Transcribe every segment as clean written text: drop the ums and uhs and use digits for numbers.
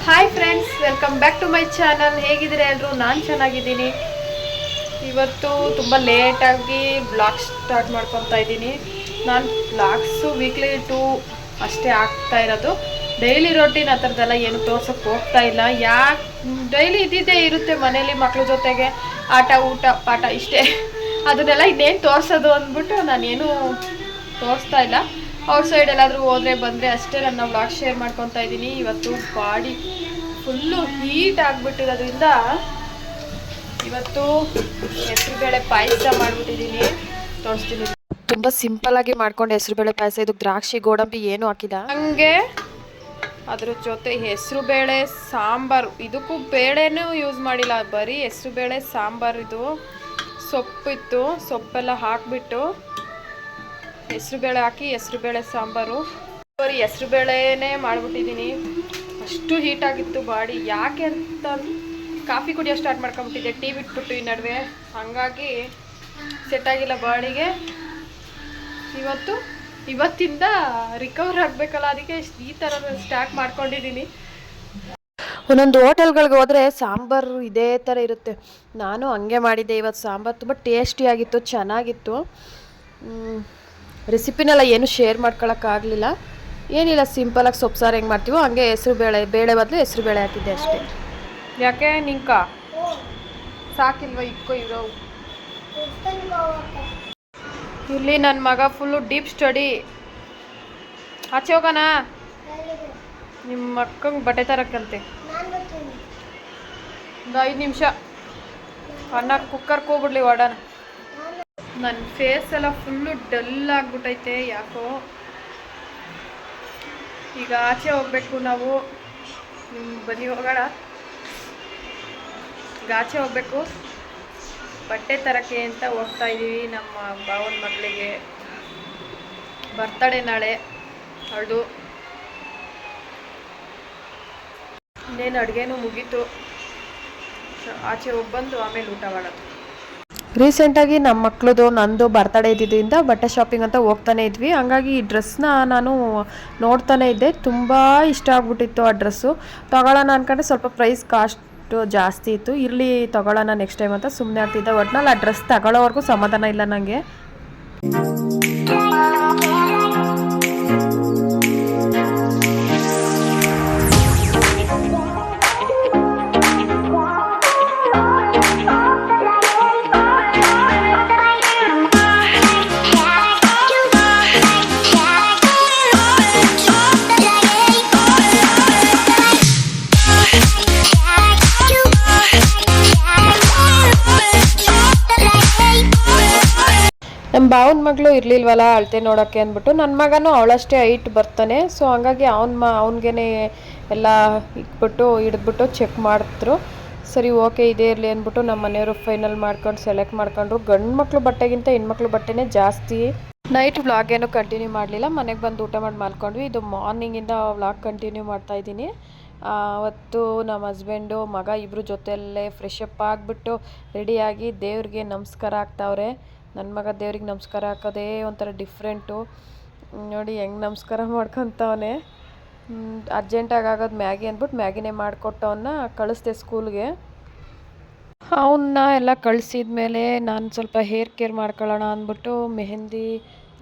Hi friends, welcome back to my channel. ಹೇಗಿದ್ದೀರಾ ಎಲ್ಲರೂ? ನಾನು ಚೆನ್ನಾಗಿದ್ದೀನಿ. ಇವತ್ತು ತುಂಬ ಲೇಟಾಗಿ ಬ್ಲಾಗ್ ಸ್ಟಾರ್ಟ್ ಮಾಡ್ಕೊತಾ ಇದ್ದೀನಿ. ನಾನು ಬ್ಲಾಗ್ಸು ವೀಕ್ಲಿ 2 ಅಷ್ಟೇ ಆಗ್ತಾ ಇರೋದು. ಡೈಲಿ ರೊಟೀನ್ ಆ ಥರದ್ದೆಲ್ಲ ಏನು ತೋರ್ಸೋಕ್ಕೆ ಹೋಗ್ತಾ ಇಲ್ಲ. ಯಾಕೆ ಡೈಲಿ ಇದ್ದಿದ್ದೇ ಇರುತ್ತೆ ಮನೇಲಿ ಮಕ್ಳ ಜೊತೆಗೆ ಆಟ ಊಟ ಪಾಠ ಇಷ್ಟೇ. ಅದನ್ನೆಲ್ಲ ಇನ್ನೇನು ತೋರಿಸೋದು ಅಂದ್ಬಿಟ್ಟು ನಾನೇನು ತೋರಿಸ್ತಾ ಇಲ್ಲ. ಔಟ್ ಸೈಡ್ ಎಲ್ಲಾದರೂ ಹೋದರೆ ಬಂದರೆ ಅಷ್ಟೇ ನನ್ನ ವ್ಲಾಗ್ ಶೇರ್ ಮಾಡ್ಕೊತಾ ಇದ್ದೀನಿ. ಇವತ್ತು ಬಾಡಿ ಫುಲ್ಲು ಹೀಟ್ ಆಗಿಬಿಟ್ಟಿರೋದ್ರಿಂದ ಇವತ್ತು ಹೆಸರುಬೇಳೆ ಪಾಯಸ ಮಾಡಿಬಿಟ್ಟಿದ್ದೀನಿ, ತೋರಿಸ್ತೀನಿ. ತುಂಬ ಸಿಂಪಲ್ಲಾಗಿ ಮಾಡ್ಕೊಂಡು ಹೆಸರುಬೇಳೆ ಪಾಯಸ. ಇದು ದ್ರಾಕ್ಷಿ ಗೋಡಂಬಿ ಏನೂ ಹಾಕಿಲ್ಲ. ಹಂಗೆ ಅದ್ರ ಜೊತೆ ಹೆಸರುಬೇಳೆ ಸಾಂಬಾರು, ಇದಕ್ಕೂ ಬೇಳೆನೂ ಯೂಸ್ ಮಾಡಿಲ್ಲ, ಬರೀ ಹೆಸರುಬೇಳೆ ಸಾಂಬಾರು. ಇದು ಸೊಪ್ಪಿತ್ತು, ಸೊಪ್ಪೆಲ್ಲ ಹಾಕಿಬಿಟ್ಟು ಹೆಸರುಬೇಳೆ ಹಾಕಿ ಹೆಸರುಬೇಳೆ ಸಾಂಬಾರು. ಬರೀ ಹೆಸರುಬೇಳೆನೇ ಮಾಡಿಬಿಟ್ಟಿದ್ದೀನಿ. ಅಷ್ಟು ಹೀಟಾಗಿತ್ತು ಬಾಡಿ. ಯಾಕೆ ಅಂತ ಕಾಫಿ ಕುಡಿಯೋ ಸ್ಟಾರ್ಟ್ ಮಾಡ್ಕೊಂಬಿಟ್ಟಿದ್ದೆ ಟೀ ಬಿಟ್ಬಿಟ್ಟು ಈ ನಡುವೆ. ಹಾಗಾಗಿ ಸೆಟ್ ಆಗಿಲ್ಲ ಬಾಡಿಗೆ. ಇವತ್ತಿಂದ ರಿಕವರ್ ಆಗಬೇಕಲ್ಲ, ಅದಕ್ಕೆ ಈ ಥರ ಸ್ಟಾರ್ಟ್ ಮಾಡ್ಕೊಂಡಿದ್ದೀನಿ. ಒಂದೊಂದು ಹೋಟೆಲ್ಗಳಿಗೆ ಹೋದರೆ ಸಾಂಬಾರು ಇದೇ ಥರ ಇರುತ್ತೆ. ನಾನು ಹಂಗೆ ಮಾಡಿದ್ದೆ ಇವತ್ತು. ಸಾಂಬಾರು ತುಂಬ ಟೇಸ್ಟಿಯಾಗಿತ್ತು, ಚೆನ್ನಾಗಿತ್ತು. ರೆಸಿಪಿನೆಲ್ಲ ಏನು ಶೇರ್ ಮಾಡ್ಕೊಳಕ್ಕಾಗಲಿಲ್ಲ. ಏನಿಲ್ಲ, ಸಿಂಪಲಾಗಿ ಸೊಪ್ಪು ಸಾರು ಹೆಂಗೆ ಮಾಡ್ತೀವೋ ಹಂಗೆ ಬೇಳೆ ಬದಲು ಹೆಸರುಬೇಳೆ ಹಾಕಿದ್ದೆ ಅಷ್ಟೇ. ಯಾಕೆ ನಿಂಕ ಸಾಕಿಲ್ವ? ಇಕ್ಕೋ ಇರೋ. ಇಲ್ಲಿ ನನ್ನ ಮಗ ಫುಲ್ಲು ಡೀಪ್ ಸ್ಟಡಿ. ಆಚೆ ಹೋಗೋಣ? ನಿಮ್ಮ ಅಕ್ಕಂಗೆ ಬಟ್ಟೆ ತರಕ್ಕಂತೆ. ಒಂದು 5 ನಿಮಿಷ ಅನ್ನ ಕುಕ್ಕರ್ಗೆ ಹೋಗ್ಬಿಡ್ಲಿ ಓಡೋಣ. ನನ್ನ ಫೇಸ್ ಎಲ್ಲ ಫುಲ್ಲು ಡಲ್ ಆಗಿಬಿಟ್ಟೈತೆ ಯಾಕೋ. ಈಗ ಆಚೆ ಹೋಗ್ಬೇಕು ನಾವು. ಬನ್ನಿ ಹೋಗೋಣ. ಈಗ ಆಚೆ ಹೋಗ್ಬೇಕು, ಬಟ್ಟೆ ತರಕ್ಕೆ ಅಂತ ಹೋಗ್ತಾ ಇದ್ದೀವಿ. ನಮ್ಮ ಭಾವನ ಮಗಳಿಗೆ ಬರ್ತಡೇ ನಾಳೆ ಅವಳದು. ಇನ್ನೇನು ಅಡುಗೆನೂ ಮುಗೀತು. ಆಚೆ ಹೋಗಿ ಬಂದು ಆಮೇಲೆ ಊಟ ಮಾಡೋದು. ರೀಸೆಂಟಾಗಿ ನಮ್ಮ ಮಕ್ಳದು ನಂದು ಬರ್ತಡೇ ಇದ್ದಿದ್ದರಿಂದ ಬಟ್ಟೆ ಶಾಪಿಂಗ್ ಅಂತ ಹೋಗ್ತಾನೆ ಇದ್ವಿ. ಹಂಗಾಗಿ ಈ ಡ್ರೆಸ್ನ ನಾನು ನೋಡ್ತಾನೆ ಇದ್ದೆ. ತುಂಬ ಇಷ್ಟ ಆಗ್ಬಿಟ್ಟಿತ್ತು ಆ ಡ್ರೆಸ್ಸು. ತೊಗೊಳ್ಳೋಣ ಅಂದ್ಕೊಂಡೆ, ಸ್ವಲ್ಪ ಪ್ರೈಸ್ ಕಾಸ್ಟು ಜಾಸ್ತಿ ಇತ್ತು. ಇರಲಿ ತೊಗೊಳ್ಳೋಣ ನೆಕ್ಸ್ಟ್ ಟೈಮ್ ಅಂತ ಸುಮ್ಮನೆ ಆಗ್ತಿದ್ದೆ. ಒಟ್ನಲ್ಲಿ ಆ ಡ್ರೆಸ್ ತಗೊಳ್ಳೋವರೆಗೂ ಸಮಾಧಾನ ಇಲ್ಲ ನನಗೆ. ನಮ್ಮ ಭಾವನ ಮಗಳು ಇರಲಿಲ್ವಲ್ಲ ಅಳತೆ ನೋಡೋಕ್ಕೆ ಅಂದ್ಬಿಟ್ಟು ನನ್ನ ಮಗನೂ ಅವಳಷ್ಟೇ ಹೈಟ್ ಬರ್ತಾನೆ. ಸೊ ಹಂಗಾಗಿ ಅವನಿಗೇನೆ ಎಲ್ಲ ಹಿಡಿದ್ಬಿಟ್ಟು ಚೆಕ್ ಮಾಡಿದ್ರು. ಸರಿ ಓಕೆ ಇದೇ ಇರಲಿ ಅಂದ್ಬಿಟ್ಟು ನಮ್ಮ ಮನೆಯವರು ಫೈನಲ್ ಮಾಡ್ಕೊಂಡು ಸೆಲೆಕ್ಟ್ ಮಾಡ್ಕೊಂಡ್ರು. ಗಂಡು ಮಕ್ಳು ಬಟ್ಟೆಗಿಂತ ಹೆಣ್ಮಕ್ಳು ಬಟ್ಟೆನೇ ಜಾಸ್ತಿ. ನೈಟ್ ವ್ಲಾಗ್ ಏನೂ ಕಂಟಿನ್ಯೂ ಮಾಡಲಿಲ್ಲ, ಮನೆಗೆ ಬಂದು ಊಟ ಮಾಡಿ ಮಾಡ್ಕೊಂಡ್ವಿ. ಇದು ಮಾರ್ನಿಂಗಿಂದ ವ್ಲಾಗ್ ಕಂಟಿನ್ಯೂ ಮಾಡ್ತಾಯಿದ್ದೀನಿ. ಅವತ್ತು ನಮ್ಮ ಹಸ್ಬೆಂಡು ಮಗ ಇಬ್ಬರು ಜೊತೆಯಲ್ಲೇ ಫ್ರೆಶ್ ಅಪ್ ಆಗಿಬಿಟ್ಟು ರೆಡಿಯಾಗಿ ದೇವ್ರಿಗೆ ನಮಸ್ಕಾರ ಆಗ್ತಾವ್ರೆ. ನನ್ನ ಮಗ ದೇವ್ರಿಗೆ ನಮಸ್ಕಾರ ಹಾಕೋದೇ ಒಂಥರ ಡಿಫ್ರೆಂಟು. ನೋಡಿ ಹೆಂಗೆ ನಮಸ್ಕಾರ ಮಾಡ್ಕೊತವನೆ. ಅರ್ಜೆಂಟಾಗಿ ಆಗೋದು ಮ್ಯಾಗಿ ಅಂದ್ಬಿಟ್ಟು ಮ್ಯಾಗಿನೇ ಮಾಡಿಕೊಟ್ಟವನ್ನ ಕಳಿಸ್ದೆ ಸ್ಕೂಲ್ಗೆ. ಅವನ್ನ ಎಲ್ಲ ಕಳಿಸಿದ್ಮೇಲೆ ನಾನು ಸ್ವಲ್ಪ ಹೇರ್ ಕೇರ್ ಮಾಡ್ಕೊಳ್ಳೋಣ ಅಂದ್ಬಿಟ್ಟು ಮೆಹಂದಿ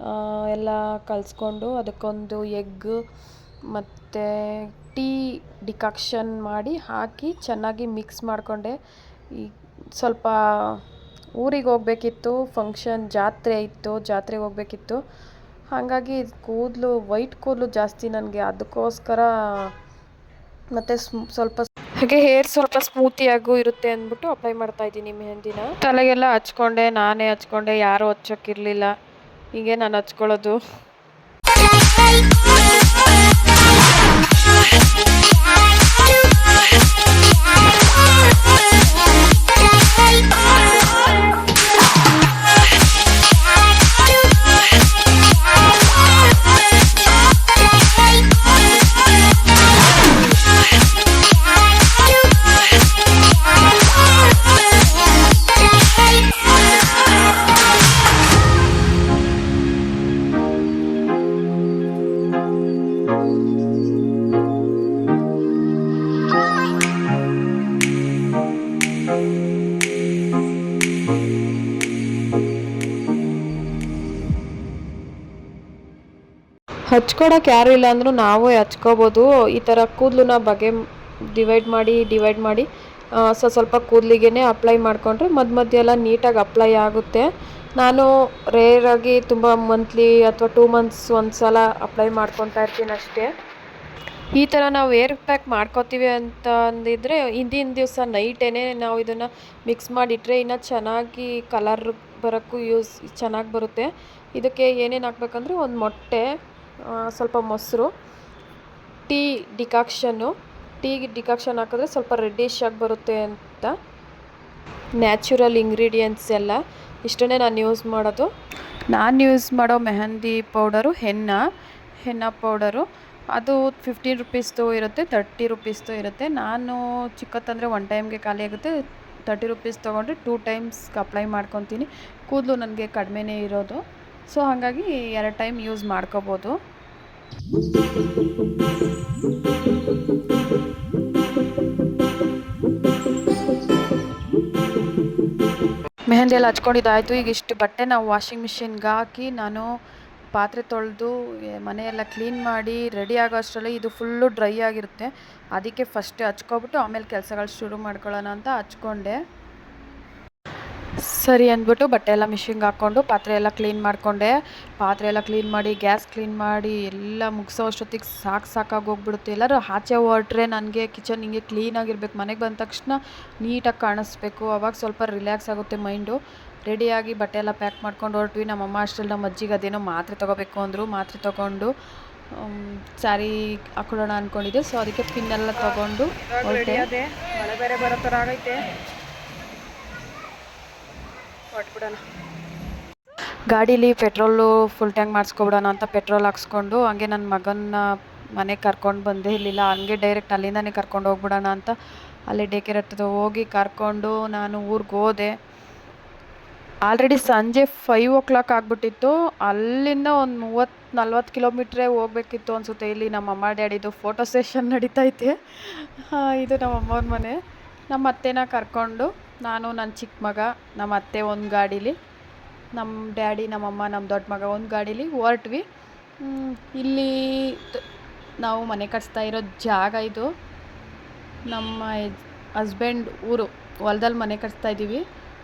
ಎಲ್ಲ ಕಲಿಸ್ಕೊಂಡು ಅದಕ್ಕೊಂದು ಎಗ್ ಮತ್ತು ಟೀ ಡಿಕಾಕ್ಷನ್ ಮಾಡಿ ಹಾಕಿ ಚೆನ್ನಾಗಿ ಮಿಕ್ಸ್ ಮಾಡಿಕೊಂಡೆ. ಈ ಸ್ವಲ್ಪ ಊರಿಗೆ ಹೋಗ್ಬೇಕಿತ್ತು, ಫಂಕ್ಷನ್ ಜಾತ್ರೆ ಇತ್ತು, ಜಾತ್ರೆಗೆ ಹೋಗ್ಬೇಕಿತ್ತು. ಹಾಗಾಗಿ ಕೂದಲು ವೈಟ್ ಕೂದಲು ಜಾಸ್ತಿ ನನಗೆ, ಅದಕ್ಕೋಸ್ಕರ ಮತ್ತು ಸ್ವಲ್ಪ ಹಾಗೆ ಹೇರ್ ಸ್ವಲ್ಪ ಸ್ಮೂತಿಯಾಗೂ ಇರುತ್ತೆ ಅಂದ್ಬಿಟ್ಟು ಅಪ್ಲೈ ಮಾಡ್ತಾಯಿದ್ದೀನಿ ಮೆಹಂದಿನ. ತಲೆಗೆಲ್ಲ ಹಚ್ಕೊಂಡೆ, ನಾನೇ ಹಚ್ಕೊಂಡೆ, ಯಾರೂ ಹಚ್ಚೋಕ್ಕಿರಲಿಲ್ಲ. ಹೀಗೆ ನಾನು ಹಚ್ಕೊಳ್ಳೋದು. ಹಚ್ಕೊಡೋಕೆ ಯಾರು ಇಲ್ಲ ಅಂದರೂ ನಾವೇ ಹಚ್ಕೋಬೋದು. ಈ ಥರ ಕೂದಲನ್ನ ಡಿವೈಡ್ ಮಾಡಿ ಸ್ವಲ್ಪ ಕೂದಲಿಗೆ ಅಪ್ಲೈ ಮಾಡಿಕೊಂಡ್ರೆ ಮಧ್ಯ ಎಲ್ಲ ನೀಟಾಗಿ ಅಪ್ಲೈ ಆಗುತ್ತೆ. ನಾನು ರೇರಾಗಿ ತುಂಬ ಮಂತ್ಲಿ ಅಥವಾ 2 ಮಂತ್ಸ್ ಒಂದು ಸಲ ಅಪ್ಲೈ ಮಾಡ್ಕೊತಾ ಇರ್ತೀನಿ ಅಷ್ಟೇ. ಈ ಥರ ನಾವು ಏರ್ ಪ್ಯಾಕ್ ಮಾಡ್ಕೋತೀವಿ ಅಂತ ಅಂದಿದ್ರೆ ಹಿಂದಿನ ದಿವಸ ನೈಟೇ ನಾವು ಇದನ್ನು ಮಿಕ್ಸ್ ಮಾಡಿಟ್ರೆ ಇನ್ನೂ ಚೆನ್ನಾಗಿ ಕಲರ್ ಬರೋಕ್ಕೂ ಚೆನ್ನಾಗಿ ಬರುತ್ತೆ. ಇದಕ್ಕೆ ಏನೇನು ಹಾಕ್ಬೇಕಂದ್ರೆ ಒಂದು ಮೊಟ್ಟೆ, ಸ್ವಲ್ಪ ಮೊಸರು, ಟೀ ಡಿಕಾಕ್ಷನ್ ಹಾಕಿದ್ರೆ ಸ್ವಲ್ಪ ರೆಡ್ಡಿಶ್ ಆಗಿ ಬರುತ್ತೆ ಅಂತ. ನ್ಯಾಚುರಲ್ ಇಂಗ್ರೀಡಿಯೆಂಟ್ಸ್ ಎಲ್ಲ ಇಷ್ಟನ್ನೇ ನಾನು ಯೂಸ್ ಮಾಡೋದು. ನಾನು ಯೂಸ್ ಮಾಡೋ ಮೆಹಂದಿ ಪೌಡರು ಹೆನ್ನ ಪೌಡರು. ಅದು 15 ರುಪೀಸ್ದು ಇರುತ್ತೆ, 30 ರುಪೀಸ್ದು ಇರುತ್ತೆ. ನಾನು ಚಿಕ್ಕತ್ತಂದರೆ 1 ಟೈಮ್ಗೆ ಖಾಲಿ ಆಗುತ್ತೆ. 30 ರುಪೀಸ್ ತೊಗೊಂಡ್ರೆ 2 ಟೈಮ್ಸ್ಗೆ ಅಪ್ಲೈ ಮಾಡ್ಕೊತೀನಿ. ಕೂದಲು ನನಗೆ ಕಡಿಮೆನೇ ಇರೋದು, ಸೊ ಹಾಗಾಗಿ 2 ಟೈಮ್ ಯೂಸ್ ಮಾಡ್ಕೋಬೋದು. ಮೆಹಂದಿ ಎಲ್ಲ ಹಚ್ಕೊಂಡಿದ್ದಾಯಿತು. ಈಗ ಇಷ್ಟು ಬಟ್ಟೆ ನಾವು ವಾಷಿಂಗ್ ಮಿಷಿನ್ಗೆ ಹಾಕಿ ನಾನು ಪಾತ್ರೆ ತೊಳೆದು ಮನೆಯೆಲ್ಲ ಕ್ಲೀನ್ ಮಾಡಿ ರೆಡಿ ಆಗೋ ಅಷ್ಟರಲ್ಲಿ ಇದು ಫುಲ್ಲು ಡ್ರೈ ಆಗಿರುತ್ತೆ. ಅದಕ್ಕೆ ಫಸ್ಟ್ ಹಚ್ಕೊಬಿಟ್ಟು ಆಮೇಲೆ ಕೆಲಸಗಳು ಶುರು ಮಾಡ್ಕೊಳ್ಳೋಣ ಅಂತ ಹಚ್ಕೊಂಡೆ. ಸರಿ ಅಂದ್ಬಿಟ್ಟು ಬಟ್ಟೆ ಎಲ್ಲ ಮಿಷಿನ್ಗೆ ಹಾಕ್ಕೊಂಡು ಪಾತ್ರೆ ಎಲ್ಲ ಕ್ಲೀನ್ ಮಾಡಿಕೊಂಡೆ. ಪಾತ್ರೆ ಎಲ್ಲ ಕ್ಲೀನ್ ಮಾಡಿ ಗ್ಯಾಸ್ ಕ್ಲೀನ್ ಮಾಡಿ ಎಲ್ಲ ಮುಗಿಸೋ ಅಷ್ಟೊತ್ತಿಗೆ ಸಾಕಾಗಿ ಹೋಗ್ಬಿಡುತ್ತೆ. ಎಲ್ಲರೂ ಆಚೆ ಹೊರಟ್ರೆ ನನಗೆ ಕಿಚನ್ ಹಿಂಗೆ ಕ್ಲೀನಾಗಿರ್ಬೇಕು. ಮನೆಗೆ ಬಂದ ತಕ್ಷಣ ನೀಟಾಗಿ ಕಾಣಿಸ್ಬೇಕು. ಅವಾಗ ಸ್ವಲ್ಪ ರಿಲ್ಯಾಕ್ಸ್ ಆಗುತ್ತೆ ಮೈಂಡು. ರೆಡಿಯಾಗಿ ಬಟ್ಟೆ ಎಲ್ಲ ಪ್ಯಾಕ್ ಮಾಡ್ಕೊಂಡು ಹೊರಟ್ವಿ. ನಮ್ಮಮ್ಮ ಅಷ್ಟರಲ್ಲಿ ನಮ್ಮ ಅಜ್ಜಿಗೆ ಅದೇನೋ ಮಾತ್ರೆ ತೊಗೋಬೇಕು ಅಂದರು. ಮಾತ್ರೆ ತೊಗೊಂಡು ಸ್ಯಾರಿ ಹಾಕೊಳ್ಳೋಣ ಅಂದ್ಕೊಂಡಿದ್ದೆ. ಸೊ ಅದಕ್ಕೆ ಪಿನ್ನೆಲ್ಲ ತೊಗೊಂಡು ಹೊರಟೆ. ಮಳೆ ಬೇರೆ ಬರೋ ಥರ ಆಗೈತೆ, ಹೊರಟ್ಬಿಡೋಣ. ಗಾಡೀಲಿ ಪೆಟ್ರೋಲು ಫುಲ್ ಟ್ಯಾಂಕ್ ಮಾಡಿಸ್ಕೊಬಿಡೋಣ ಅಂತ ಪೆಟ್ರೋಲ್ ಹಾಕ್ಸ್ಕೊಂಡು ಹಂಗೆ ನನ್ನ ಮಗನ ಮನೆಗೆ ಕರ್ಕೊಂಡು ಬಂದೆ. ಇರಲಿಲ್ಲ, ಹಂಗೆ ಡೈರೆಕ್ಟ್ ಅಲ್ಲಿಂದನೇ ಕರ್ಕೊಂಡು ಹೋಗ್ಬಿಡೋಣ ಅಂತ ಅಲ್ಲಿ ಡೇ ಕೇರ್ ಹತ್ತಿರ ಹೋಗಿ ಕರ್ಕೊಂಡು ನಾನು ಊರಿಗೆ ಹೋದೆ. ಆಲ್ರೆಡಿ ಸಂಜೆ 5 o'clock ಆಗಿಬಿಟ್ಟಿತ್ತು. ಅಲ್ಲಿಂದ ಒಂದು 30-40 ಕಿಲೋಮೀಟ್ರೇ ಹೋಗ್ಬೇಕಿತ್ತು ಅನಿಸುತ್ತೆ. ಇಲ್ಲಿ ನಮ್ಮ ಅಮ್ಮ ಡ್ಯಾಡಿದು ಫೋಟೋ ಸೆಷನ್ ನಡೀತೈತೆ. ಇದು ನಮ್ಮ ಅಮ್ಮವ್ರ ಮನೆ. ನಮ್ಮ ಅತ್ತೆನ ಕರ್ಕೊಂಡು ನಾನು, ನನ್ನ ಚಿಕ್ಕ ಮಗ, ನಮ್ಮ ಅತ್ತೆ ಒಂದು ಗಾಡೀಲಿ, ನಮ್ಮ ಡ್ಯಾಡಿ, ನಮ್ಮಮ್ಮ, ನಮ್ಮ ದೊಡ್ಡ ಮಗ ಒಂದು ಗಾಡೀಲಿ ಹೊರಟ್ವಿ. ಇಲ್ಲಿ ನಾವು ಮನೆ ಕಟ್ಸ್ತಾ ಇರೋ ಜಾಗ ಇದು. ನಮ್ಮ ಹಸ್ಬೆಂಡ್ ಊರು ಹೊಲದಲ್ಲಿ ಮನೆ ಕಟ್ಸ್ತಾ ಇದ್ದೀವಿ.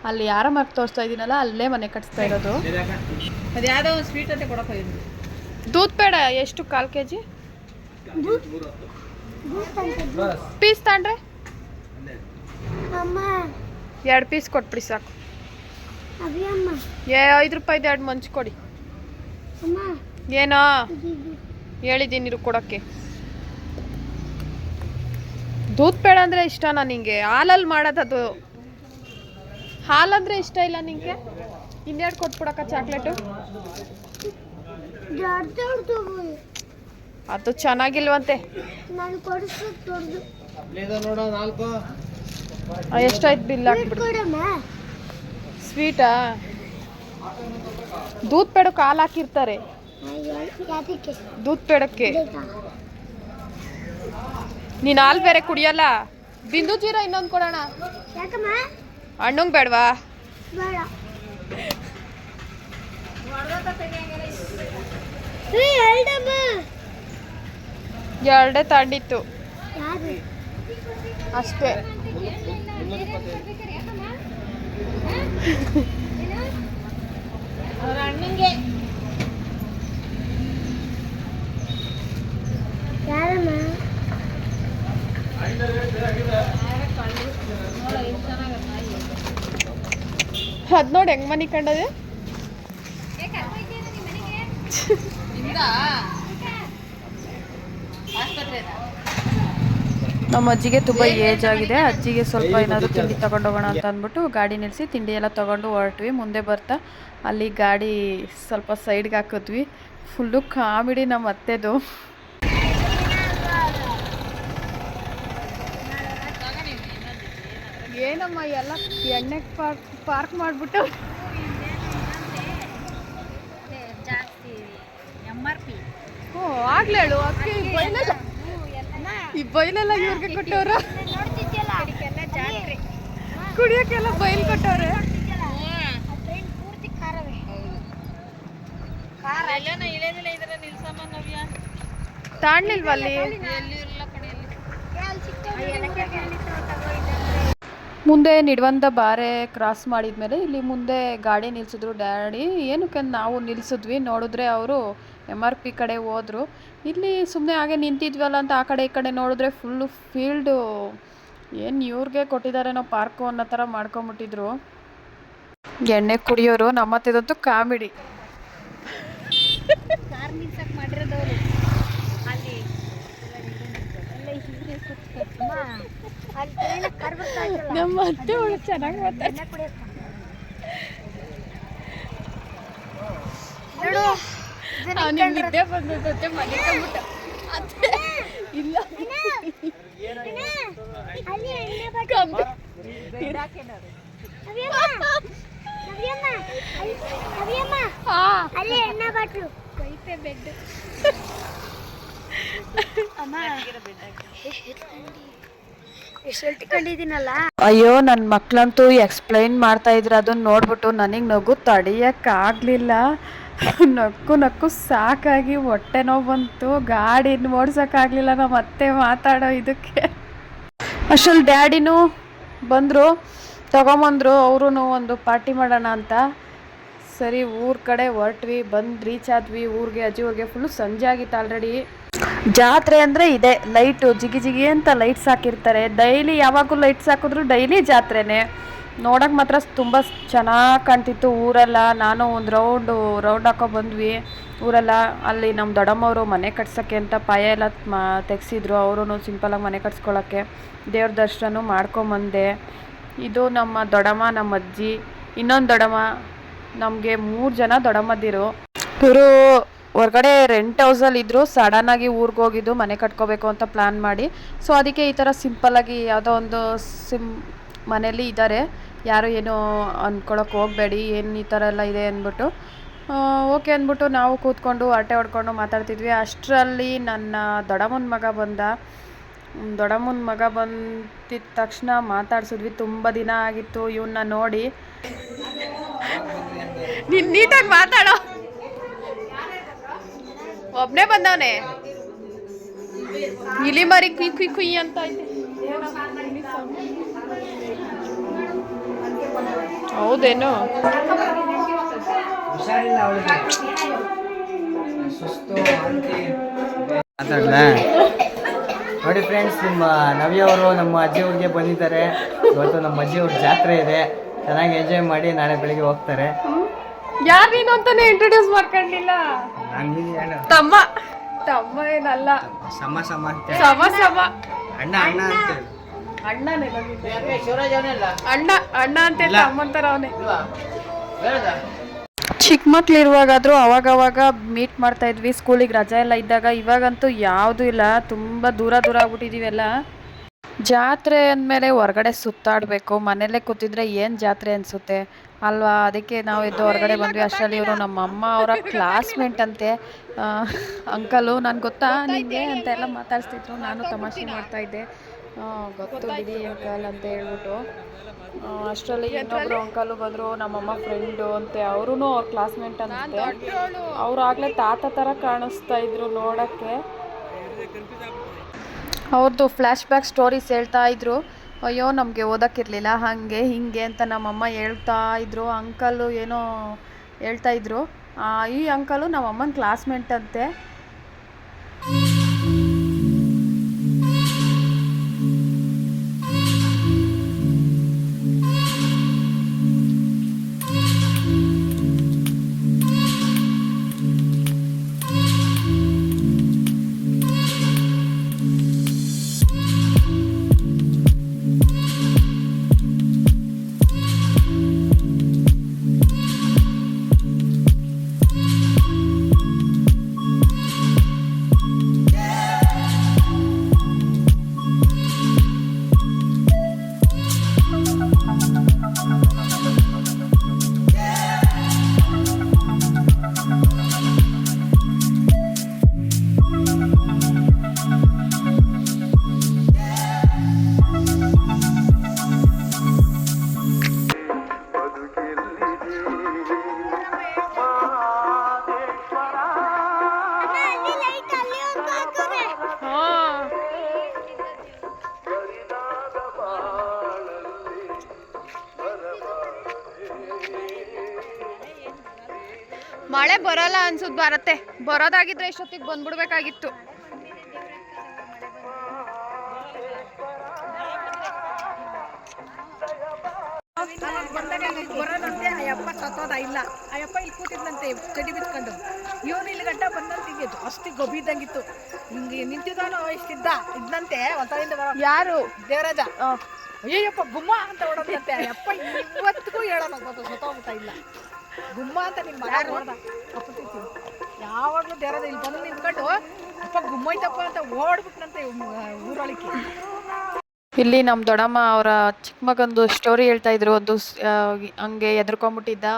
ಅಲ್ಲಿ ಯಾರ ಮಗ ತೋರಿಸ್ತಾ ಇದ್ದೀನಲ್ಲ ಅಲ್ಲೇ ಮನೆ ಕಟ್ಸ್ತಾ ಇರೋದು. ಅದು ಯಾವುದೋ ಒಂದು ಸ್ವೀಟ್ ಅಂತ ಕೊಡೋಕ್ಕಾಗಿದ್ದು. ದೂದ್ ಪೇಡ ಎಷ್ಟು? 1/4 kg ಪೀಸ್ ತಗೊಂಡ್ರೆ 2 ಪೀಸ್ ಕೊಟ್ಬಿಡಿ ಸಾಕು. 5 ರೂಪಾಯಿದು 2 ಮಂಚ್ ಕೊಡಿ. ಏನೋ ಹೇಳಿದ್ದೀನಿ ಕೊಡೋಕ್ಕೆ. ದೂದ್ ಪೇಡ ಅಂದರೆ ಇಷ್ಟನಾ ನಿಂಗೆ? ಹಾಲಲ್ಲಿ ಮಾಡೋದದು. ಹಾಲಂದ್ರೆ ಇಷ್ಟ ಇಲ್ಲ ನಿಂಗೆ? ಇನ್ನೆರಡು ಕೊಟ್ಬಿಡಕ್ಕ ಚಾಕ್ಲೇಟು. ಅದು ಚೆನ್ನಾಗಿಲ್ವಂತೆ. ಎಷ್ಟಾಯ್ತು ಬಿಲ್ ಹಾಕ್ಬಿಡು. ಸ್ವೀಟಾ? ದೂದ್ ಪೇಡಕ್ಕೆ ಹಾಲು ಹಾಕಿರ್ತಾರೆ. ದೂದ್ ಪೇಡಕ್ಕೆ ನೀನು ಹಾಲು ಬೇರೆ ಕುಡಿಯಲ್ಲ. ಬಿಂದು ಜೀರ ಇನ್ನೊಂದು ಕೊಡೋಣ. ಹಣ್ಣಂಗೆ ಬೇಡವಾ? ಎರಡೇ ತಂಡಿತ್ತು ಅಷ್ಟೇ. ಅದ್ ನೋಡಿ ಹೆಂಗ್ ಮನಿ ಕಂಡದೆ. ನಮ್ಮ ಅಜ್ಜಿಗೆ ತುಂಬ ಏಜ್ ಆಗಿದೆ. ಅಜ್ಜಿಗೆ ಸ್ವಲ್ಪ ಏನಾದರೂ ತಿಂಡಿ ತಗೊಂಡೋಗೋಣ ಅಂತ ಅಂದ್ಬಿಟ್ಟು ಗಾಡಿ ನಿಲ್ಲಿಸಿ ತಿಂಡಿ ಎಲ್ಲ ತೊಗೊಂಡು ಹೊರಟ್ವಿ. ಮುಂದೆ ಬರ್ತಾ ಅಲ್ಲಿ ಗಾಡಿ ಸ್ವಲ್ಪ ಸೈಡ್ಗೆ ಹಾಕಿದ್ವಿ. ಫುಲ್ಲು ಕಾಮಿಡಿ ನಮ್ಮ ಅತ್ತೆದು. ಏನಮ್ಮ ಎಲ್ಲ ಎಣ್ಣೆಗೆ ಪಾರ್ಕ್ ಮಾಡಿಬಿಟ್ಟು ಹ್ಞೂ ಆಗ್ಲೇ ಹೇಳು. ಅಕ್ಕಿ ಈ ಬೈಲೆಲ್ಲ ಇವ್ರಿಗೆ ಕೊಟ್ಟವ್ರು, ಕುಡಿಯೋಕ್ಕೆಲ್ಲ ಬೈಲ್ ಕೊಟ್ಟವ್ರೆ. ಎಲ್ಲನ ಇಳಿಯೋದಿಲ್ಲ ಇದ್ರೆ ನಿಲ್ಸಮ್ಮ ನವ್ಯ. ತಾಣ್ಲಿಲ್ವಾ ಅಲ್ಲಿ? ಎಲ್ಲಿ ಇರಲ್ಲ ಕಡೆಯಲ್ಲಿ. ಮುಂದೆ ನಿಡ್ವಂದ ಬಾರೆ ಕ್ರಾಸ್ ಮಾಡಿದ್ಮೇಲೆ ಇಲ್ಲಿ ಮುಂದೆ ಗಾಡಿ ನಿಲ್ಸಿದ್ರು ಡ್ಯಾಡಿ. ಏನಕ್ಕೆ ನಾವು ನಿಲ್ಸಿದ್ವಿ, ನೋಡಿದ್ರೆ ಅವರು MRP ಕಡೆ ಹೋದ್ರು. ಇಲ್ಲಿ ಸುಮ್ಮನೆ ಹಾಗೆ ನಿಂತಿದ್ವಲ್ಲ ಅಂತ ಆ ಕಡೆ ಈ ಕಡೆ ನೋಡಿದ್ರೆ ಫುಲ್ಲು ಫೀಲ್ಡು ಏನು ಇವ್ರಿಗೆ ಕೊಟ್ಟಿದ್ದಾರೇನೋ ಪಾರ್ಕು ಅನ್ನೋ ಥರ ಮಾಡ್ಕೊಂಬಿಟ್ಟಿದ್ರು. ಎಣ್ಣೆ ಕುಡಿಯೋರು ನಮ್ಮತ್ತಿದಂತೂ ಕಾಮಿಡಿ. ಕಾರ್ ನಿಲ್ಸಕ್ ಮಾಡಿರೋದವ್ರು ಅಲ್ಲಿ ನಮ್ಮ ಅತ್ತೆ ಅವಳು ಚೆನ್ನಾಗಿ ಮಾತಾಡ್ತಾರೆ. ನಿದ್ದೆ ಬಂದೈತೆ ಮಲಿಕೊಂಬಿಟ್ಟ. ಇಲ್ಲ ಅಲ್ಲಿ ಎಣ್ಣೆ ಬಾಟ್ಲು ಕೈತೆ ಬೆಡ್ ಅಮ್ಮ ಎಷ್ಟು ಇಟ್ಕೊಂಡಿದ್ದೀನಲ್ಲ. ಅಯ್ಯೋ ನನ್ನ ಮಕ್ಳಂತೂ ಎಕ್ಸ್ಪ್ಲೈನ್ ಮಾಡ್ತಾ ಇದ್ರು ಅದನ್ನ ನೋಡ್ಬಿಟ್ಟು ನನಗೆ ನಗು ತಡೆಯೋಕ್ಕಾಗಲಿಲ್ಲ. ನಕ್ಕು ನಕ್ಕು ಸಾಕಾಗಿ ಹೊಟ್ಟೆ ನೋವು ಬಂತು. ಗಾಡಿನ ಓಡ್ಸೋಕ್ಕಾಗಲಿಲ್ಲ ನಮ್ಮ ಅತ್ತೆ ಮಾತಾಡೋ ಇದಕ್ಕೆ. ಅಷ್ಟರಲ್ಲಿ ಡ್ಯಾಡಿನೂ ಬಂದರು, ತಗೊಂಬಂದರು. ಅವರು ಒಂದು ಪಾರ್ಟಿ ಮಾಡೋಣ ಅಂತ. ಸರಿ ಊರ ಕಡೆ ಹೊರಟ್ವಿ, ಬಂದು ರೀಚ್ ಆದ್ವಿ ಊರಿಗೆ. ಅಜ್ಜಿ ಊರಿಗೆ ಫುಲ್ಲು ಸಂಜೆ ಆಗಿತ್ತು ಆಲ್ರೆಡಿ. ಜಾತ್ರೆ ಅಂದರೆ ಇದೆ, ಲೈಟು ಜಿಗಿ ಜಿಗಿ ಅಂತ ಲೈಟ್ಸ್ ಹಾಕಿರ್ತಾರೆ. ಡೈಲಿ ಯಾವಾಗೂ ಲೈಟ್ಸ್ ಹಾಕಿದ್ರು ಡೈಲಿ ಜಾತ್ರೆನೇ. ನೋಡೋಕೆ ಮಾತ್ರ ತುಂಬ ಚೆನ್ನಾಗಿ ಕಾಣ್ತಿತ್ತು ಊರೆಲ್ಲ. ನಾನು ಒಂದು ರೌಂಡ್ ಹಾಕೋ ಬಂದ್ವಿ ಊರೆಲ್ಲ. ಅಲ್ಲಿ ನಮ್ಮ ದೊಡ್ಡಮ್ಮವರು ಮನೆ ಕಟ್ಸೋಕ್ಕೆ ಅಂತ ಪಾಯ ಎಲ್ಲ ತೆಗ್ಸಿದ್ರು. ಅವರು ಸಿಂಪಲಾಗಿ ಮನೆ ಕಟ್ಸ್ಕೊಳ್ಳೋಕ್ಕೆ ದೇವ್ರ ದರ್ಶನ ಮಾಡ್ಕೊಂಬಂದೆ. ಇದು ನಮ್ಮ ದೊಡ್ಡಮ್ಮ, ನಮ್ಮ ಅಜ್ಜಿ, ಇನ್ನೊಂದು ದೊಡ್ಡಮ್ಮ. ನಮಗೆ 3 ಜನ ದೊಡ್ಡಮ್ಮದಿರು. ಇವರು ಹೊರಗಡೆ ರೆಂಟ್ ಹೌಸಲ್ಲಿ ಇದ್ದರು. ಸಡನ್ನಾಗಿ ಊರಿಗೆ ಹೋಗಿದ್ದು ಮನೆ ಕಟ್ಕೋಬೇಕು ಅಂತ ಪ್ಲ್ಯಾನ್ ಮಾಡಿ. ಸೊ ಅದಕ್ಕೆ ಈ ಥರ ಸಿಂಪಲ್ಲಾಗಿ ಯಾವುದೋ ಒಂದು ಮನೇಲಿ ಇದ್ದಾರೆ. ಯಾರು ಏನೋ ಅಂದ್ಕೊಳಕ್ಕೆ ಹೋಗಬೇಡಿ, ಏನು ಈ ಥರ ಎಲ್ಲ ಇದೆ ಅಂದ್ಬಿಟ್ಟು ಓಕೆ ಅಂದ್ಬಿಟ್ಟು ನಾವು ಕೂತ್ಕೊಂಡು ಹರಟೆ ಹೊಡ್ಕೊಂಡು ಮಾತಾಡ್ತಿದ್ವಿ. ಅಷ್ಟರಲ್ಲಿ ನನ್ನ ದೊಡ್ಡಮ್ಮನ ಮಗ ಬಂದಿದ್ದ ತಕ್ಷಣ ಮಾತಾಡ್ಸಿದ್ವಿ. ತುಂಬ ದಿನ ಆಗಿತ್ತು ಇವನ್ನ ನೋಡಿ. ನೀನು ನೀಟಾಗಿ ಮಾತಾಡೋ. ಒಬ್ಬನೇ ಬಂದವನೇ ಇಲಿ ಮರಿ ಕುಯ್ ಕುಯ್ ಅಂತ ಐತೆ. ಹೌದೇನು? ನೋಡಿ ಫ್ರೆಂಡ್ಸ್, ನಿಮ್ಮ ನವ್ಯವರು ನಮ್ಮ ಅಜ್ಜಿ ಊರಿಗೆ ಬಂದಿದ್ದಾರೆ. ಇವತ್ತು ನಮ್ಮ ಅಜ್ಜಿ ಅವ್ರ ಜಾತ್ರೆ ಇದೆ, ಚೆನ್ನಾಗಿ ಎಂಜಾಯ್ ಮಾಡಿ ನಾಳೆ ಬೆಳಿಗ್ಗೆ ಹೋಗ್ತಾರೆ. ಯಾರು ನೀನು ಅಂತಾನೆ ಇಂಟ್ರೊಡ್ಯೂಸ್ ಮಾಡ್ಕೊಂಡಿಲ್ಲ. ತಮ್ಮ ಏನಲ್ಲ, ಸಮ ಅಣ್ಣ ಅಂತ ತಮ್ಮಂತಾರ ಅವನೇ. ಚಿಕ್ಕ ಮಕ್ಳಿರುವಾಗಾದ್ರೂ ಅವಾಗವಾಗ ಮೀಟ್ ಮಾಡ್ತಾ ಇದ್ವಿ ಸ್ಕೂಲಿಗೆ ರಜೆ ಎಲ್ಲ ಇದ್ದಾಗ. ಇವಾಗಂತೂ ಯಾವುದೂ ಇಲ್ಲ, ತುಂಬ ದೂರ ಆಗ್ಬಿಟ್ಟಿದ್ದೀವೆಲ್ಲ. ಜಾತ್ರೆ ಅಂದಮೇಲೆ ಹೊರಗಡೆ ಸುತ್ತಾಡಬೇಕು, ಮನೆಯಲ್ಲೇ ಕೂತಿದ್ರೆ ಏನು ಜಾತ್ರೆ ಅನಿಸುತ್ತೆ ಅಲ್ವಾ? ಅದಕ್ಕೆ ನಾವು ಎದ್ದು ಹೊರಗಡೆ ಬಂದ್ವಿ. ಅಷ್ಟರಲ್ಲಿ ಇವರು ನಮ್ಮ ಅಮ್ಮ ಅವರ ಕ್ಲಾಸ್ಮೇಟ್ ಅಂತೆ ಅಂಕಲು. ನಾನು ಗೊತ್ತಾ ನಿಮಗೆ ಅಂತ ಎಲ್ಲ ಮಾತಾಡ್ಸ್ತಿದ್ರು. ನಾನು ತಮಾಷೆ ಮಾಡ್ತಾಯಿದ್ದೆ, ಗೊತ್ತು ಬಿಡಿ ಅಂಕಲ್ ಅಂತ ಹೇಳ್ಬಿಟ್ಟು. ಅಷ್ಟರಲ್ಲಿ ಇನ್ನೊಬ್ರು ಅಂಕಲು ಬಂದರು, ನಮ್ಮಮ್ಮ ಫ್ರೆಂಡು ಅಂತೆ. ಅವರು ಅವ್ರ ಕ್ಲಾಸ್ಮೇಟ್ ಅಂತೆ. ಅವ್ರು ಆಗಲೇ ತಾತ ಥರ ಕಾಣಿಸ್ತಾ ಇದ್ರು ನೋಡೋಕ್ಕೆ. ಅವ್ರದ್ದು ಫ್ಲ್ಯಾಶ್ ಬ್ಯಾಕ್ ಸ್ಟೋರೀಸ್ ಹೇಳ್ತಾ ಇದ್ರು. ಅಯ್ಯೋ ನಮಗೆ ಓದೋಕ್ಕಿರಲಿಲ್ಲ ಹಾಗೆ ಹೀಗೆ ಅಂತ ನಮ್ಮಮ್ಮ ಹೇಳ್ತಾ ಇದ್ರು. ಅಂಕಲು ಏನೋ ಹೇಳ್ತಾ ಇದ್ರು. ಈ ಅಂಕಲು ನಮ್ಮಮ್ಮನ ಕ್ಲಾಸ್ಮೇಟ್ ಅಂತೆ. ಮಳೆ ಬರೋಲ್ಲ ಅನ್ಸುತ್ತೆ, ಬರತ್ತೆ. ಬರೋದಾಗಿದ್ರೆ ಎಷ್ಟೊತ್ತಿಗೆ ಬಂದ್ಬಿಡ್ಬೇಕಾಗಿತ್ತು. ಬರೋದಂತೆ ಅಯ್ಯಪ್ಪ ಸತ್ತೋದ ಇಲ್ಲ, ಅಯ್ಯಪ್ಪ ಇಲ್ಲಿ ಕೂತಿದ್ದಂತೆ ಚಡಿ ಬಿಚ್ಕೊಂಡು, ಇವನು ಇಲ್ಲಿ ಗಂಟ ಬಂದಂತೆ ಅಷ್ಟು ಗೊಬ್ಬಿದ್ದಂಗಿತ್ತು. ಹಿಂಗೆ ನಿಂತಿದ್ದಾನು ಇಷ್ಟಿದ್ದ ಇದ್ದಂತೆ ಹೊಸದಿಂದ ಬರೋ ಯಾರು? ದೇವರಾಜ. ಅಯ್ಯಪ್ಪ ಗುಮ್ಮ ಅಂತ ಹೊಡೋದಂತೆ. ಅಯ್ಯಪ್ಪ ಇವತ್ತಿಗೂ ಹೇಳೋಣ ಸತ್ತೋಗ್ಬಿಟ್ಟ ಇಲ್ಲ ಗುಮ್ಮ ಅಂತ. ನಿಮ್ಮ ಮಗ ನೋಡ್ದ ಅಪ್ಪತ್ತಿತ್ತು ಯಾವಾಗಲೂ ದೇವರಾಜ ಇಲ್ಲಿ ಬಂದು ನಿಂತ್ಕೊಂಡು ಅಪ್ಪ ಗುಮ್ಮೈತಪ್ಪ ಅಂತ ಓಡ್ಬಿಟ್ನಂತೆ ಊರೊಳಕ್ಕೆ. ಇಲ್ಲಿ ನಮ್ಮ ದೊಡ್ಡಮ್ಮ ಅವರ ಚಿಕ್ಕ ಮಗಂದು ಸ್ಟೋರಿ ಹೇಳ್ತಾ ಇದ್ರು. ಒಂದು ಹಂಗೆ ಎದ್ರಕೊಂಬಿಟ್ಟಿದ್ದ,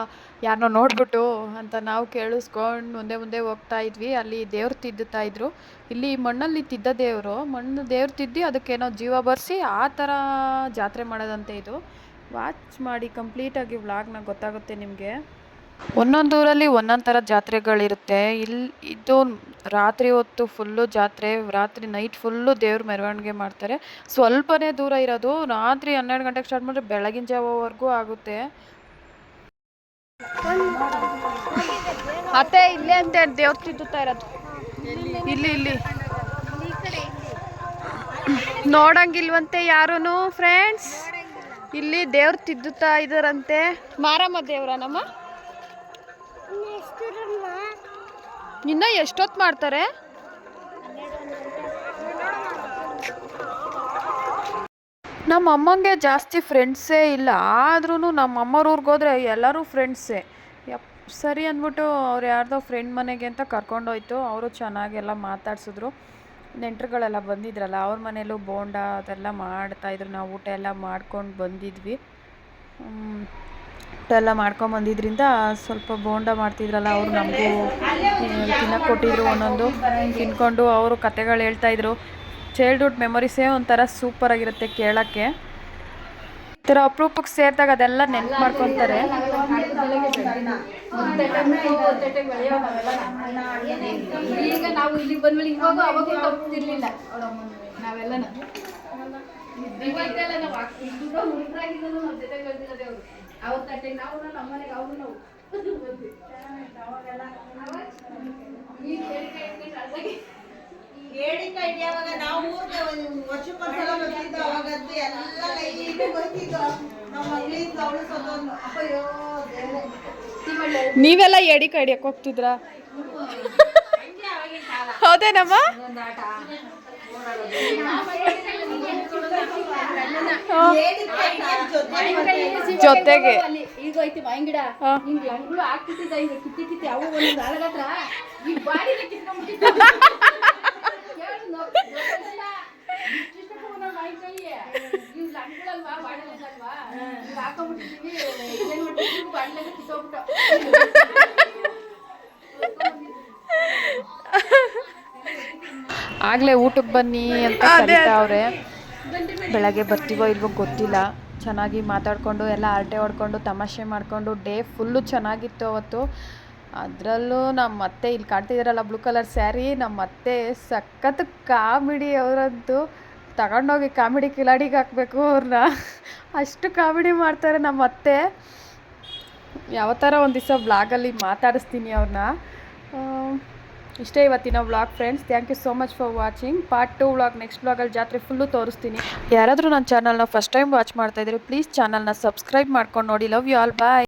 ಯಾರನ್ನೋ ನೋಡ್ಬಿಟ್ಟು ಅಂತ. ನಾವು ಕೇಳಿಸ್ಕೊಂಡು ಮುಂದೆ ಮುಂದೆ ಹೋಗ್ತಾ ಇದ್ವಿ. ಅಲ್ಲಿ ದೇವ್ರು ತಿದ್ದುತ್ತಾ ಇದ್ರು. ಇಲ್ಲಿ ಮಣ್ಣಲ್ಲಿ ತಿದ್ದ ದೇವರು, ಮಣ್ಣು ದೇವ್ರು ತಿದ್ದಿ ಅದಕ್ಕೇನೋ ಜೀವ ಬರೆಸಿ ಆ ಥರ ಜಾತ್ರೆ ಮಾಡೋದಂತೆ. ಇದು ವಾಚ್ ಮಾಡಿ ಕಂಪ್ಲೀಟಾಗಿ ವ್ಲಾಗ್ನ ಗೊತ್ತಾಗುತ್ತೆ ನಿಮಗೆ. ಒಂದೊಂದು ಊರಲ್ಲಿ ಒಂದೊಂದು ಥರ ಜಾತ್ರೆಗಳಿರುತ್ತೆ. ಇದು ರಾತ್ರಿ ಹೊತ್ತು ಫುಲ್ಲು ಜಾತ್ರೆ, ರಾತ್ರಿ ನೈಟ್ ಫುಲ್ಲು ದೇವ್ರ ಮೆರವಣಿಗೆ ಮಾಡ್ತಾರೆ. ಸ್ವಲ್ಪನೇ ದೂರ ಇರೋದು, ರಾತ್ರಿ 12 ಗಂಟೆಗೆ ಸ್ಟಾರ್ಟ್ ಮಾಡಿದ್ರೆ ಬೆಳಗಿನ ಜಾವವರೆಗೂ ಆಗುತ್ತೆ. ಅತ್ತೆ ಇಲ್ಲೇ ಅಂತೆ ದೇವ್ರು ತಿದ್ದುತ್ತಾ ಇರೋದು. ಇಲ್ಲಿ ನೋಡಂಗಿಲ್ವಂತೆ ಯಾರೂ ಫ್ರೆಂಡ್ಸ್. ಇಲ್ಲಿ ದೇವ್ರು ತಿದ್ದುತ್ತಾ ಇದ್ದಾರಂತೆ. ಮಾರಮ್ಮ ದೇವ್ರ ನಮ್ಮ ಇನ್ನ ಎಷ್ಟೊತ್ತು ಮಾಡ್ತಾರೆ? ನಮ್ಮ ಅಮ್ಮಂಗೆ ಜಾಸ್ತಿ ಫ್ರೆಂಡ್ಸೇ ಇಲ್ಲ, ಆದ್ರೂ ನಮ್ಮ ಅಮ್ಮವ್ರ ಊರಿಗೆ ಹೋದ್ರೆ ಎಲ್ಲರೂ ಫ್ರೆಂಡ್ಸೇ. ಸರಿ ಅಂದ್ಬಿಟ್ಟು ಅವ್ರು ಯಾರ್ದೋ ಫ್ರೆಂಡ್ ಮನೆಗೆ ಅಂತ ಕರ್ಕೊಂಡೋಯ್ತು. ಅವರು ಚೆನ್ನಾಗೆಲ್ಲ ಮಾತಾಡ್ಸಿದ್ರು. ನೆಂಟರುಗಳೆಲ್ಲ ಬಂದಿದ್ರಲ್ಲ, ಅವ್ರ ಮನೇಲೂ ಬೋಂಡ ಅದೆಲ್ಲ ಮಾಡ್ತಾಯಿದ್ರು. ನಾವು ಊಟ ಎಲ್ಲ ಮಾಡ್ಕೊಂಡು ಬಂದಿದ್ವಿ. ಊಟ ಎಲ್ಲ ಮಾಡ್ಕೊಂಬಂದಿದ್ರಿಂದ ಸ್ವಲ್ಪ ಬೋಂಡ ಮಾಡ್ತಿದ್ರಲ್ಲ, ಅವರು ನಮಗೂ ತಿನ್ನಕ್ಕೆ ಕೊಟ್ಟಿದ್ರು. ಒಂದೊಂದು ತಿನ್ಕೊಂಡು ಅವರು ಕತೆಗಳು ಹೇಳ್ತಾಯಿದ್ರು. ಚೈಲ್ಡ್ಹುಡ್ ಮೆಮೊರೀಸೇ ಒಂಥರ ಸೂಪರಾಗಿರುತ್ತೆ ಕೇಳೋಕ್ಕೆ. ಈ ಥರ ಅಪರೂಪಕ್ಕೆ ಸೇರಿದಾಗ ಅದೆಲ್ಲ ನೆನ್ಪು ಮಾಡ್ಕೊತಾರೆ. ಈಗ ನಾವು ಇಲ್ಲಿ ಬಂದ್ಮೇಲೆ ಇವಾಗ ಅವಾಗ ತಪ್ಪಿರ್ಲಿಲ್ಲ ನಾವೆಲ್ಲ ಅವ್ರ ತಟ್ಟೆ ನಾವು ನಮ್ಮನೆಗೆ ಅವರು ನಾವು ಹೇಳಿದ್ದಾಗ ನಾವು ಊರಿಗೆ ವರ್ಷಕ್ಕೊಂದ್ಸಲ ಬರ್ತಿದ್ದು, ಅವಾಗಂತೂ ಎಲ್ಲ ಲೈಟ್ ಬರ್ತಿದ್ದು. ನಮ್ಮ ಮಗಳಿದ್ದು ಅವಳು ಸೊಂದು ಅಯ್ಯೋ ನೀವೆಲ್ಲ ಎಡಿ ಕಡಿಯಕ್ಕೆ ಹೋಗ್ತಿದ್ರಾ? ಹೌದೇನಮ್ಮ? ಜೊತೆಗೆ ಈಗ ಐತಿ ಮಾವಿನ ಗಿಡ, ಹಿಂಗ್ ಲಂಗಳು ಹಾಕ್ತಿದ್ದ, ಹಿಂಗ ಕಿತ್ತಿ ಅವು ಒಂದೊಂದು ಅಳಗತ್ರ ಈ ಬಾಡಿ ಕಿತ್ಕೊಂಡ್ಬಿಟ್ಟಿದ್ದ. ಆಗ್ಲೇ ಊಟಕ್ಕೆ ಬನ್ನಿ ಅಂತ ಕರೀತಾವ್ರೆ. ಬೆಳಗ್ಗೆ ಬರ್ತೀವೋ ಇಲ್ವೋ ಗೊತ್ತಿಲ್ಲ. ಚೆನ್ನಾಗಿ ಮಾತಾಡಿಕೊಂಡು ಎಲ್ಲ ಹರಟೆ ಹೊಡ್ಕೊಂಡು ತಮಾಷೆ ಮಾಡಿಕೊಂಡು ಡೇ ಫುಲ್ಲು ಚೆನ್ನಾಗಿತ್ತು ಅವತ್ತು. ಅದರಲ್ಲೂ ನಮ್ಮ ಅತ್ತೆ ಇಲ್ಲಿ ಕಾಣ್ತಿದ್ದಾರಲ್ಲ ಬ್ಲೂ ಕಲರ್ ಸ್ಯಾರಿ, ನಮ್ಮ ಅತ್ತೆ ಸಖತ್ ಕಾಮಿಡಿ. ಅವರಂತೂ ತಗೊಂಡೋಗಿ ಕಾಮಿಡಿ ಕಿಲಾಡಿಗೆ ಹಾಕಬೇಕು ಅವ್ರನ್ನ, ಅಷ್ಟು ಕಾಮಿಡಿ ಮಾಡ್ತಾರೆ ನಮ್ಮ ಅತ್ತೆ. ಯಾವ ಥರ ಒಂದು ದಿವಸ ವ್ಲಾಗಲ್ಲಿ ಮಾತಾಡಿಸ್ತೀನಿ ಅವ್ರನ್ನ. ಇಷ್ಟೇ ಇವತ್ತಿನ vlog friends. Thank you so much for watching. Part 2 vlog next ವ್ಲಾಗಲ್ಲಿ ಜಾತ್ರೆ ಫುಲ್ಲು ತೋರಿಸ್ತೀನಿ. ಯಾರಾದರೂ ನನ್ನ ಚಾನಲ್ನ ಫಸ್ಟ್ ಟೈಮ್ ವಾಚ್ ಮಾಡ್ತಾಯಿದ್ರೆ ಪ್ಲೀಸ್ ಚಾನಲ್ನ ಸಬ್ಸ್ಕ್ರೈಬ್ ಮಾಡ್ಕೊಂಡು ನೋಡಿ. Love you all, bye.